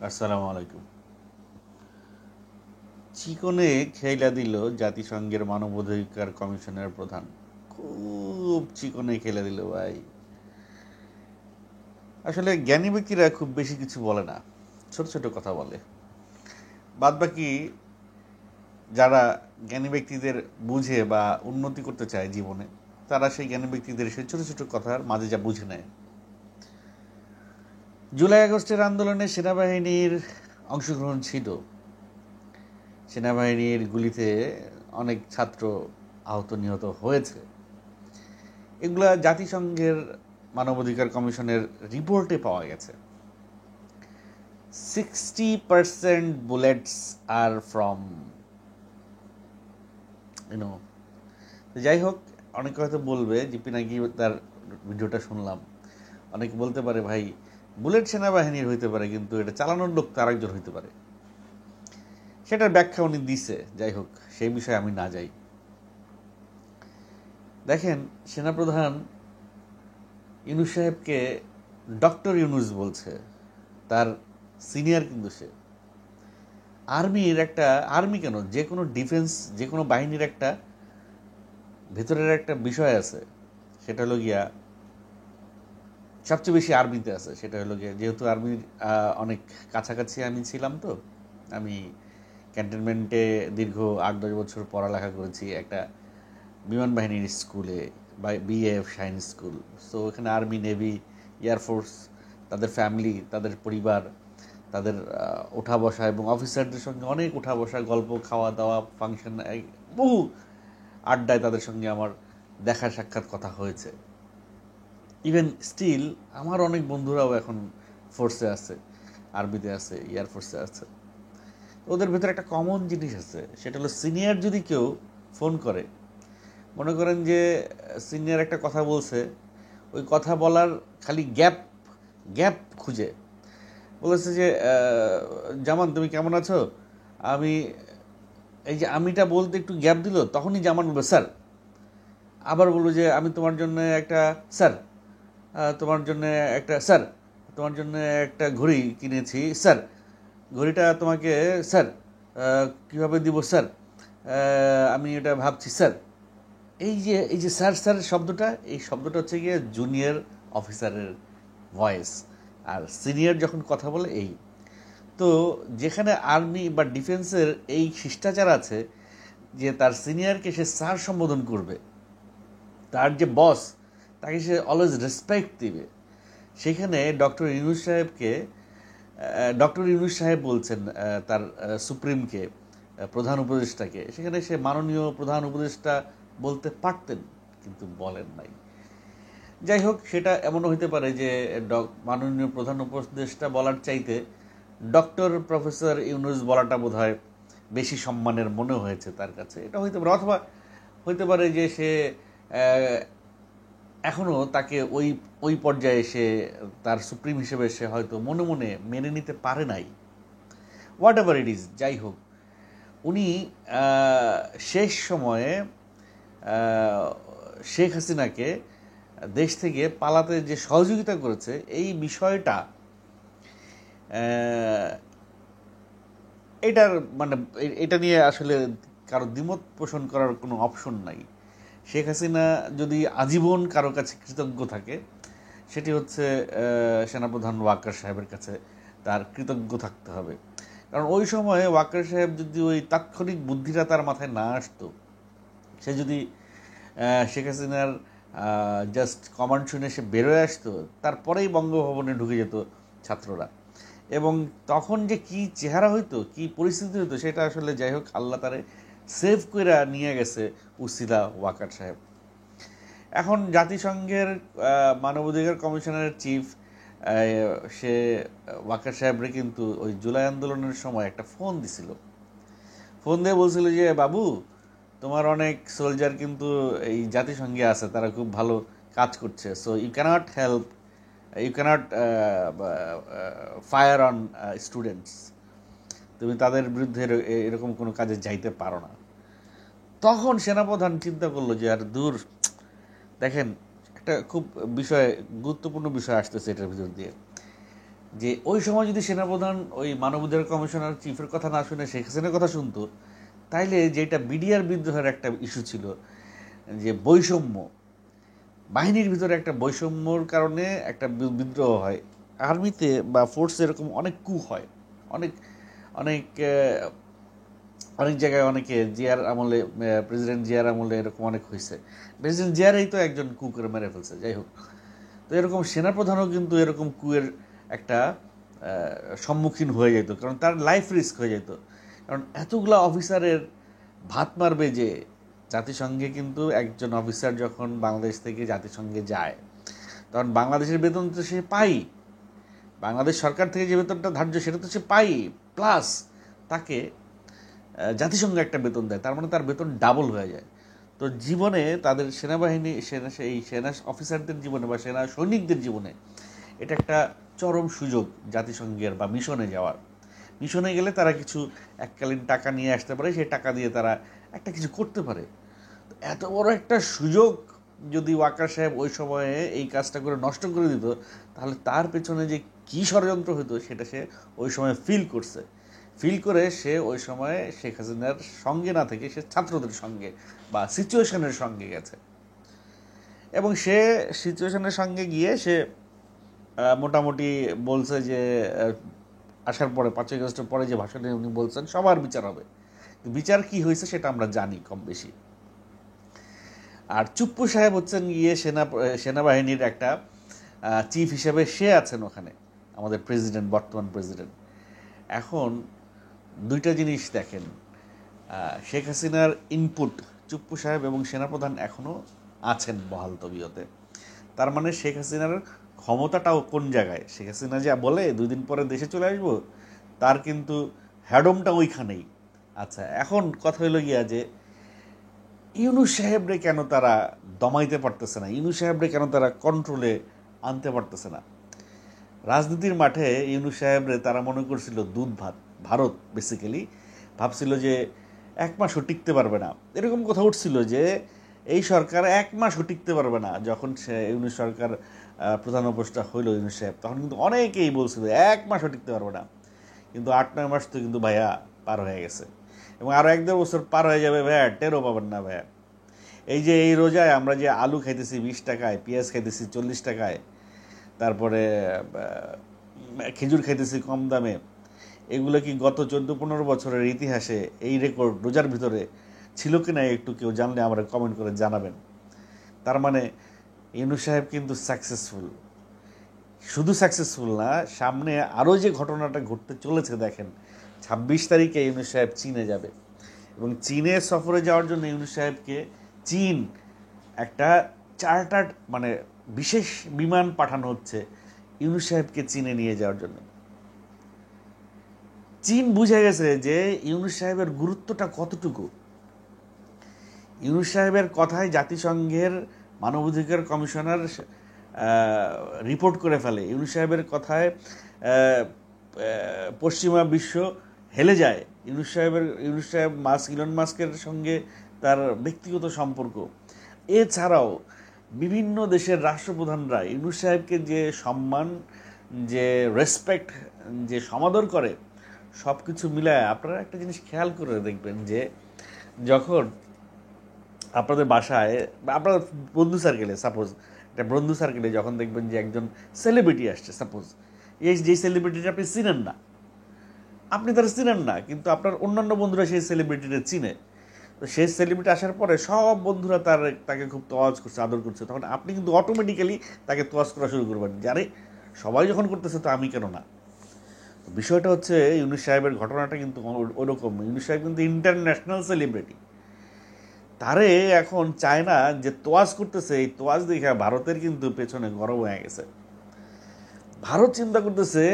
আসসালামু আলাইকুম। চিকনে খেইলা দিল জাতিসংঘের মানবাধিকার কমিশনের প্রধান। খুব চিকনে খেলা দিল ভাই। আসলে জ্ঞানী ব্যক্তিরা খুব বেশি কিছু বলে না, ছোট ছোট কথা বলে। বাদ বাকি যারা জ্ঞানী ব্যক্তিদের বুঝে বা উন্নতি করতে চায় জীবনে, তারা সেই জ্ঞানী ব্যক্তিদের সেই ছোট ছোট কথার মাঝে যা বুঝে নেয়। জুলাই আগস্টের আন্দোলনে সেনাবাহিনীর অংশগ্রহণ ছিল। সেনাবাহিনীর গুলিতে অনেক ছাত্র আহত নিহত হয়েছে। এগুলা জাতিসংঘের মানবাধিকার কমিশনের রিপোর্টে পাওয়া গেছে। 60% বুলেটস আর ফ্রম ইউনো। যাই হোক, অনেকে হয়তো বলবে যে পিনাকি তার ভিডিওটা শুনলাম, অনেকে বলতে পারে ভাই বুলেট সেনাবাহিনীর হইতে পারে, কিন্তু এটা চালানোর লোক তো আরেকজন হইতে পারে। সেটার ব্যাখ্যা উনি দিছে। যাই হোক, সেই বিষয়ে আমি না যাই। দেখেন, সেনাপ্রধান ইউনুস সাহেবকে ডক্টর ইউনুস বলছে, তার সিনিয়র কিন্তু সে। আর্মির একটা, আর্মি কেন, যে কোনো ডিফেন্স, যে কোনো বাহিনীর একটা ভেতরের একটা বিষয় আছে, সেটা হলো গিয়া সবচেয়ে বেশি আর্মিতে আছে। সেটা হলো গিয়া, যেহেতু আর্মির অনেক কাছাকাছি আমি ছিলাম, তো আমি ক্যান্টনমেন্টে দীর্ঘ 8-10 বছর পড়ালেখা করেছি একটা বিমান বাহিনীর স্কুলে, বা বিএএফ শাহিন স্কুল। সো এখানে আর্মি, নেভি, এয়ারফোর্স, তাদের ফ্যামিলি, তাদের পরিবার, তাদের ওঠা বসা এবং অফিসারদের সঙ্গে অনেক ওঠা বসা, গল্প, খাওয়া দাওয়া, ফাংশন, বহু আড্ডায় তাদের সঙ্গে আমার দেখা সাক্ষাৎ কথা হয়েছে। ইভেন স্টিল আমার অনেক বন্ধুরাও এখন ফোর্সে আছে, আর্মিতে আছে, এয়ারফোর্সে আছে। ওদের ভেতরে একটা কমন জিনিস আছে, সেটা হলো সিনিয়র যদি কেউ ফোন করে, মনে করেন যে সিনিয়র একটা কথা বলছে, ওই কথা বলার খালি গ্যাপ গ্যাপ খুঁজে বলেছে যে জামান তুমি কেমন আছো, আমি এই যে আমিটা বলতে একটু গ্যাপ দিল, তখনই জামান বলবে স্যার। আবার বলবো যে আমি তোমার জন্য একটা স্যার, তোমার জন্য একটা স্যার, তোমার জন্য একটা ঘড়ি কিনেছি স্যার, ঘড়িটা তোমাকে স্যার কীভাবে দিব স্যার, আমি এটা ভাবছি স্যার। এই যে স্যার স্যার শব্দটা, এই শব্দটা হচ্ছে গিয়ে জুনিয়র অফিসারের ভয়েস। আর সিনিয়র যখন কথা বলে এই, তো যেখানে আর্মি বা ডিফেন্সের এই শিষ্টাচার আছে যে তার সিনিয়রকে সে স্যার সম্বোধন করবে, তার যে বস তাকে সে অলওয়েজ রেসপেক্ট দিবে, সেখানে ডক্টর ইউনুস সাহেবকে, ডক্টর ইউনুস সাহেব বলছেন তার সুপ্রিমকে, প্রধান উপদেষ্টাকে, সেখানে সে মাননীয় প্রধান উপদেষ্টা বলতে পারতেন, কিন্তু বলেন নাই। যাই হোক, সেটা এমনও হতে পারে যে মাননীয় প্রধান উপদেষ্টা বলার চাইতে ডক্টর প্রফেসর ইউনুস বলাটা বোধহয় বেশি সম্মানের মনে হয়েছে তার কাছে। এটা হইতে পারে, অথবা হইতে পারে যে সে এখনও তাকে ওই ওই পর্যায়ে সে তার সুপ্রিম হিসেবে সে হয়তো মনে মনে মেনে নিতে পারে নাই। হোয়াট এভার ইট ইজ, যাই হোক, উনি শেষ সময়ে শেখ হাসিনাকে দেশ থেকে পালাতে যে সহযোগিতা করেছে, এই বিষয়টা এটার মানে এটা নিয়ে আসলে কারো দ্বিমত পোষণ করার কোনো অপশন নাই। শেখ হাসিনা যদি আজীবন কারো কাছে কৃতজ্ঞ থাকে, সেটি হচ্ছে সেনাপ্রধান ওয়াকার সাহেবের কাছে তার কৃতজ্ঞ থাকতে হবে। কারণ ওই সময়ে ওয়াকার সাহেব যদি ওই তাৎক্ষণিক বুদ্ধিটা তার মাথায় না আসতো, সে যদি শেখ হাসিনার জাস্ট কমান্ড শুনে সে বেরোয় আসতো, তারপরেই বঙ্গভবনে ঢুকে যেত ছাত্ররা, এবং তখন যে কি চেহারা হইতো, কি পরিস্থিতি হইতো, সেটা আসলে যাই হোক আল্লাহ তারে সেভ করে নিয়ে গেছে উসিলা ওয়াকার সাহেব। এখন জাতিসংঘের মানবাধিকার কমিশনের চিফ, সে ওয়াকার সাহেবরে কিন্তু ওই জুলাই আন্দোলনের সময় একটা ফোন দিছিল। ফোন দিয়ে বলছিল যে বাবু, তোমার অনেক সোলজার কিন্তু এই জাতিসংঘে আছে, তারা খুব ভালো কাজ করছে, so you can't help, you can't fire on students, তুমি তাদের বিরুদ্ধে এরকম কোনো কাজে যাইতে পারো না। তখন সেনাপ্রধান চিন্তা করলো যে আর দূর, দেখেন একটা খুব বিষয়, গুরুত্বপূর্ণ বিষয় আসতেছে এটার ভিতর দিয়ে। যে ওই সময় যদি সেনাপ্রধান ওই মানবাধিকার কমিশনার চিফের কথা না শুনে শেখ হাসিনার কথা শুনতো, তাইলে যেটা বিডিআর বিদ্রোহের একটা ইস্যু ছিল, যে বৈষম্য, বাহিনীর ভিতরে একটা বৈষম্যর কারণে একটা বিদ্রোহ হয়। আর্মিতে বা ফোর্সে এরকম অনেক কু হয়, অনেক অনেক অনেক জায়গায় অনেকে জিয়ার আমলে, প্রেসিডেন্ট জিয়ার আমলে এরকম অনেক হয়েছে। প্রেসিডেন্ট জিয়ারই তো একজন কু করে মেরে ফেলছে, যাই হোক। তো এরকম সেনাপ্রধানও কিন্তু এরকম কুয়ের একটা সম্মুখীন হয়ে যেত, কারণ তার লাইফ রিস্ক হয়ে যেত। কারণ এতগুলা অফিসারের ভাত মারবে যে, জাতিসংঘে কিন্তু একজন অফিসার যখন বাংলাদেশ থেকে জাতিসংঘে যায়, তখন বাংলাদেশের বেতন তো সে পাই, বাংলাদেশ সরকার থেকে যে বেতনটা ধার্য সেটা তো সে পাই, প্লাস তাকে জাতিসংঘ একটা বেতন দেয়, তার মানে তার বেতন ডাবল হয়ে যায়। তো জীবনে তাদের সেনাবাহিনী, এই সেনা অফিসারদের জীবনে বা সেনা সৈনিকদের জীবনে এটা একটা চরম সুযোগ জাতিসংঘের বা মিশনে যাওয়ার। মিশনে গেলে তারা কিছু এককালীন টাকা নিয়ে আসতে পারে, সেই টাকা দিয়ে তারা একটা কিছু করতে পারে। এত বড় একটা সুযোগ যদি ওয়াকার সাহেব ওই সময়ে এই কাজটা করে নষ্ট করে দিত, তাহলে তার পেছনে যে কী ষড়যন্ত্র হতো সেটা সে ওই সময় ফিল করছে। ফিল করে সে ওই সময় শেখ হাসিনার সঙ্গে না থেকে সে ছাত্রদের সঙ্গে বা সিচুয়েশনের সঙ্গে গেছে, এবং সে সিচুয়েশনের সঙ্গে গিয়ে সে মোটামুটি বলছে যে আসার পরে 5ই আগস্টের পরে যে ভাষণে উনি বলছেন সবার বিচার হবে। বিচার কি হয়েছে সেটা আমরা জানি কম বেশি। আর চুপ্পু সাহেব হচ্ছেন গিয়ে সেনাবাহিনীর একটা চিফ হিসেবে সে আছেন ওখানে, আমাদের প্রেসিডেন্ট, বর্তমান প্রেসিডেন্ট। এখন দুইটা জিনিস দেখেন, শেখ হাসিনার ইনপুট চুপ্পু সাহেব এবং সেনাপ্রধান এখনও আছেন বহাল তবিয়তে। তার মানে শেখ হাসিনার ক্ষমতাটাও কোন জায়গায়, শেখ হাসিনা যা বলে 2 দিন পরে দেশে চলে আসবো, তার কিন্তু হ্যাডমটা ওইখানেই। আচ্ছা, এখন কথা হইল গিয়া যে ইউনূস সাহেবরে কেন তারা দমাইতে পারতেছে না, ইউনূস সাহেবরে কেন তারা কন্ট্রোলে আনতে পারতেছে না। রাজনীতির মাঠে ইউনূস সাহেবরে তারা মনে করছিল দুধ ভাত, ভারত বেসিক্যালি ভাবছিল যে 1 মাসও টিকতে পারবে না। এরকম কথা উঠছিল যে এই সরকার 1 মাসও টিকতে পারবে না। যখন সে ইউনূস সরকার প্রধান উপদেষ্টা হইল ইউনূস সাহেব, তখন কিন্তু অনেকেই বলছিল 1 মাসও টিকতে পারবে না। কিন্তু 8-9 মাস তো কিন্তু ভাইয়া পার হয়ে গেছে, এবং আরও 1-1.5 বছর পার হয়ে যাবে ভাইয়া, টেরও পাবেন না ভাইয়া। এই যে এই রোজায় আমরা যে আলু খাইতেছি 20 টাকায়, পেঁয়াজ খাইতেছি 40 টাকায়, তারপরে খেজুর খাইতেছি কম দামে, এগুলো কি গত 14-15 বছরের ইতিহাসে এই রেকর্ড রোজার ভিতরে ছিল কি না একটু কেউ জানলে আমরা কমেন্ট করে জানাবেন। তার মানে ইউনূস সাহেব কিন্তু সাকসেসফুল, শুধু সাকসেসফুল না, সামনে আরও যে ঘটনাটা ঘটতে চলেছে দেখেন। 26 তারিখে ইউনূস সাহেব চীনে যাবে, এবং চীনে সফরে যাওয়ার জন্য ইউনূস সাহেবকে চীন একটা চার্টার্ড মানে বিশেষ বিমান পাঠানো হচ্ছে ইউনূস সাহেবকে চীনে নিয়ে যাওয়ার জন্য। চীন বুঝে গেছে যে ইউনূস সাহেবের গুরুত্বটা কতটুকু। ইউনূস সাহেবের কথায় জাতিসংঘের মানবাধিকার কমিশনার রিপোর্ট করে ফেলে, ইউনূস সাহেবের কথায় পশ্চিমা বিশ্ব হেলে যায়। ইউনূস সাহেব ইলন মাস্কের সঙ্গে তার ব্যক্তিগত সম্পর্ক, এছাড়াও বিভিন্ন দেশের রাষ্ট্রপ্রধানরা ইউনূস সাহেবকে যে সম্মান, যে রেসপেক্ট, যে সমাদর করে, সব কিছু মিলায় আপনারা একটা জিনিস খেয়াল করে দেখবেন যে যখন আপনাদের বাসায় বা আপনার বন্ধু সার্কেলে, সাপোজ একটা বন্ধু সার্কেলে যখন দেখবেন যে একজন সেলিব্রিটি আসছে, সাপোজ যেই সেলিব্রিটিটা আপনি চিনেন না, আপনি তারা চিনেন না, কিন্তু আপনার অন্যান্য বন্ধুরা সেই সেলিব্রিটিটা চিনে, তো সেই সেলিব্রিটি আসার পরে সব বন্ধুরা তাকে খুব তোয়াজ করছে, আদর করছে, তখন আপনি কিন্তু অটোমেটিক্যালি তাকে তোয়াজ করা শুরু করবেন যে আরে সবাই যখন করতেছে তো আমি কেন না। বিষয়টা হচ্ছে ইউনূস সাহেবের ঘটনাটা কিন্তু ওরকম। ইউনূস সাহেব কিন্তু ইন্টারন্যাশনাল সেলিব্রিটি, তারে এখন চায়না যে তোয়াজ করতেছে, এই তোয়াজ দেখে ভারতের কিন্তু পেছনে গরম হয়ে গেছে। ভারত চিন্তা করতেছে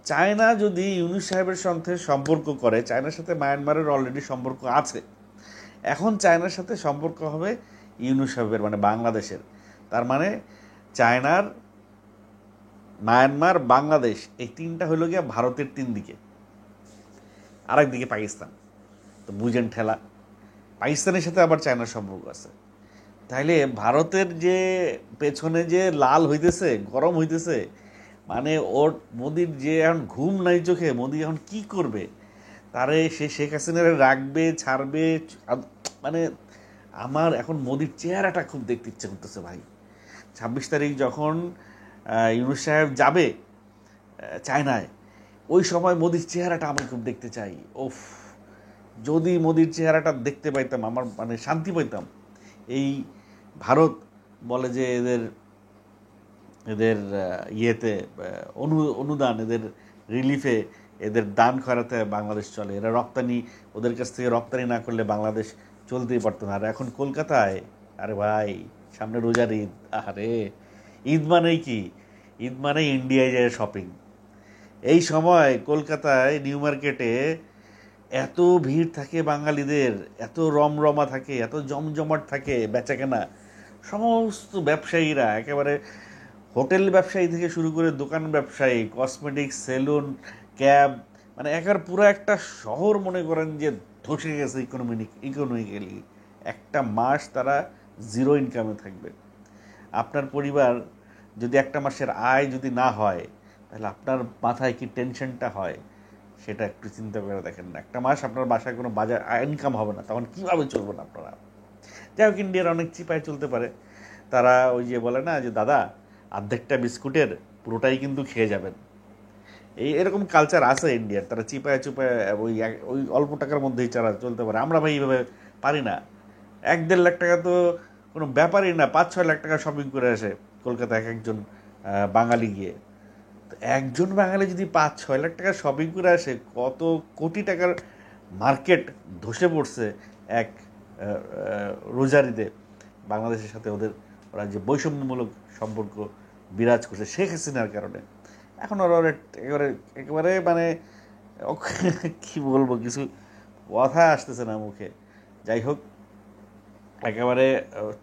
চায়না যদি ইউনূস সাহেবের সাথে সম্পর্ক করে, চায়নার সাথে মায়ানমারের অলরেডি সম্পর্ক আছে, এখন চায়নার সাথে সম্পর্ক হবে ইউনূস সাহেবের মানে বাংলাদেশের। তার মানে চায়নার, মায়ানমার, বাংলাদেশ, এই 3টা হইল গিয়া ভারতের 3 দিকে, আরেক দিকে পাকিস্তান। তো বুঝেন ঠেলা, পাকিস্তানের সাথে আবার চায়নার সম্পর্ক আছে। তাইলে ভারতের যে পেছনে যে লাল হইতেছে, গরম হইতেছে, মানে ওর মোদির যে এখন ঘুম নাই চোখে, মোদি এখন কি করবে, তারে সে শেখ হাসিনারে রাখবে ছাড়বে, মানে আমার এখন মোদির চেহারাটা খুব দেখতে ইচ্ছে করতেছে ভাই। 26 তারিখ যখন ইউনূস সাহেব যাবে চায়নায়, ওই সময় মোদির চেহারাটা আমি খুব দেখতে চাই। ওফ, যদি মোদির চেহারাটা দেখতে পাইতাম আমার মানে শান্তি পাইতাম। এই ভারত বলে যে এদের এদের ইয়েতে অনুদান, এদের রিলিফে, এদের দান খয়রাতে বাংলাদেশ চলে, এরা রপ্তানি, ওদের কাছ থেকে রপ্তানি না করলে বাংলাদেশ চলতেই পারতো না। আর এখন কলকাতায়, আরে ভাই সামনে রোজার ঈদ, আরে ঈদ মানেই কি, ঈদ মানে ইন্ডিয়ায় যায় শপিং। এই সময় কলকাতায় নিউ মার্কেটে এত ভিড় থাকে বাঙালিদের, এত রমরমা থাকে, এত জমজমাট থাকে বেচাকেনা। সমস্ত ব্যবসায়ীরা একেবারে হোটেল ব্যবসায়ী থেকে শুরু করে দোকান ব্যবসায়ী, কসমেটিক্স, সেলুন, ক্যাব, মানে একেবারে পুরো একটা শহর মনে করেন যে ধসে গেছে ইকোনমিক্যালি। একটা মাস তারা জিরো ইনকামে থাকবে। আপনার পরিবার যদি একটা মাসের আয় যদি না হয়, তাহলে আপনার মাথায় কি টেনশনটা হয় সেটা একটু চিন্তা করে দেখেন না। একটা মাস আপনার বাসায় কোনো বাজার ইনকাম হবে না, তখন কীভাবে চলবেন আপনারা? যাই হোক, ইন্ডিয়ার অনেক চিপায় চলতে পারে। তারা ওই যে বলে না যে দাদা অর্ধেকটা বিস্কুটের পুরোটাই কিন্তু খেয়ে যাবেন, এরকম কালচার আছে ইন্ডিয়ার। তারা চিপায় চুপায় ওই ওই অল্প টাকার মধ্যেই তারা চলতে পারে। আমরা ভাই এইভাবে পারি না। 1-1.5 লাখ টাকা তো কোনো ব্যাপারই না। 5-6 লাখ টাকা শপিং করে আসে কলকাতায় একজন বাঙালি গিয়ে। তো একজন বাঙালি যদি 5-6 লাখ টাকা শপিং করে আসে, কত কোটি টাকার মার্কেট ধসে পড়ছে এক রোজারিতে বাংলাদেশের সাথে। ওরা যে বৈষম্যমূলক সম্পর্ক বিরাজ করছে শেখ হাসিনার কারণে, এখন ওরা একেবারে একেবারে মানে কি বলবো, কিছু কথা আসতেছে না মুখে। যাই হোক, একেবারে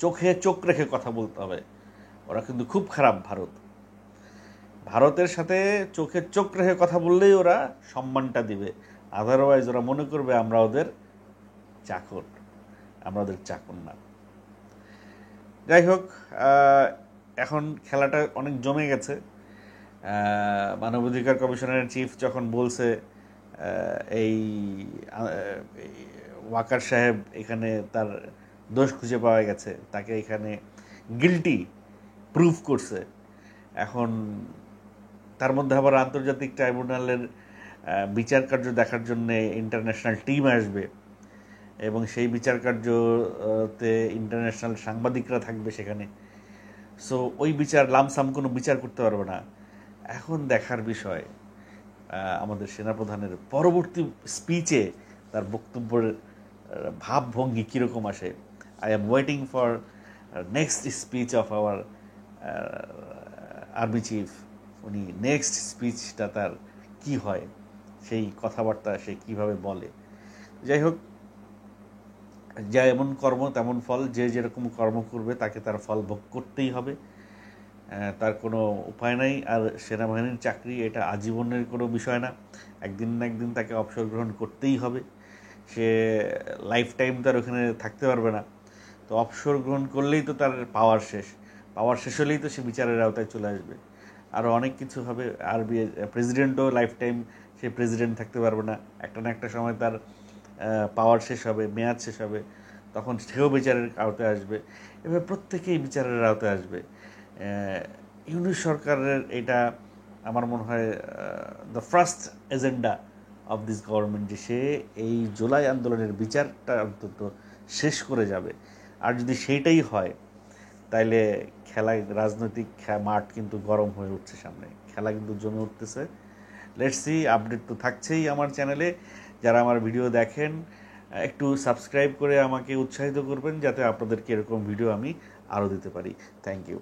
চোখে চোখ রেখে কথা বলতে হবে। ওরা কিন্তু খুব খারাপ ভারতের সাথে চোখে চোখ রেখে কথা বললেই ওরা সম্মানটা দিবে। আদারওয়াইজ ওরা মনে করবে আমরা ওদের চাকর, আমরা ওদের চাকর না। যাই হোক, এখন খেলাটা অনেক জমে গেছে। মানবাধিকার কমিশনের চিফ যখন বলছে এই ওয়াকার সাহেব এখানে তার দোষ খুঁজে পাওয়া গেছে, তাকে এখানে গিল্টি প্রুভ করছে, এখন তার মধ্যে আবার আন্তর্জাতিক ট্রাইব্যুনালের বিচার কার্য দেখার জন্য ইন্টারন্যাশনাল টিম আসবে এবং সেই বিচার কার্যতে ইন্টারন্যাশনাল সাংবাদিকরা থাকবে সেখানে। সো ওই বিচার লামসাম কোনো বিচার করতে পারবে না। এখন দেখার বিষয় আমাদের সেনাপ্রধানের পরবর্তী স্পিচে তার বক্তব্যের ভাবভঙ্গি কীরকম আসে। I am waiting for next speech of our army chief. উনি নেক্সট স্পিচটা তার কি হয়, সেই কথাবার্তা সে কীভাবে বলে। যাই হোক, যা এমন কর্ম তেমন ফল, যে যেরকম কর্ম করবে তাকে তার ফল ভোগ করতেই হবে, তার কোনো উপায় নাই। আর সেনাবাহিনীর চাকরি এটা আজীবনের কোনো বিষয় না, একদিন না একদিন তাকে অবসর গ্রহণ করতেই হবে। সে লাইফ টাইম তার ওখানে থাকতে পারবে না। তো অবসর গ্রহণ করলেই তো তার পাওয়ার শেষ হলেই তো সে বিচারের আওতায় চলে আসবে। আরও অনেক কিছু হবে। আর প্রেসিডেন্টও লাইফ টাইম সে প্রেসিডেন্ট থাকতে পারবে না, একটা না একটা সময় তার পাওয়ার শেষ হবে, মেয়াদ শেষ হবে, তখন সেও বিচারের আওতায় আসবে। এবার প্রত্যেকেই বিচারের আওতায় আসবে। ইউনূস সরকারের এটা আমার মনে হয় the first agenda of this government, যে সে এই জুলাই আন্দোলনের বিচারটা অন্তত শেষ করে যাবে। আর যদি সেইটাই হয়, তাইলে রাজনৈতিক মাঠ কিন্তু গরম হয়ে উঠছে, সামনে খেলা কিন্তু জমে উঠতেছে। লেটস সি, আপডেট তো থাকছেই আমার চ্যানেলে। যারা আমার ভিডিও দেখেন একটু সাবস্ক্রাইব করে আমাকে উৎসাহিত করবেন, যাতে আপনাদেরকে এরকম ভিডিও আমি আরও দিতে পারি। Thank you.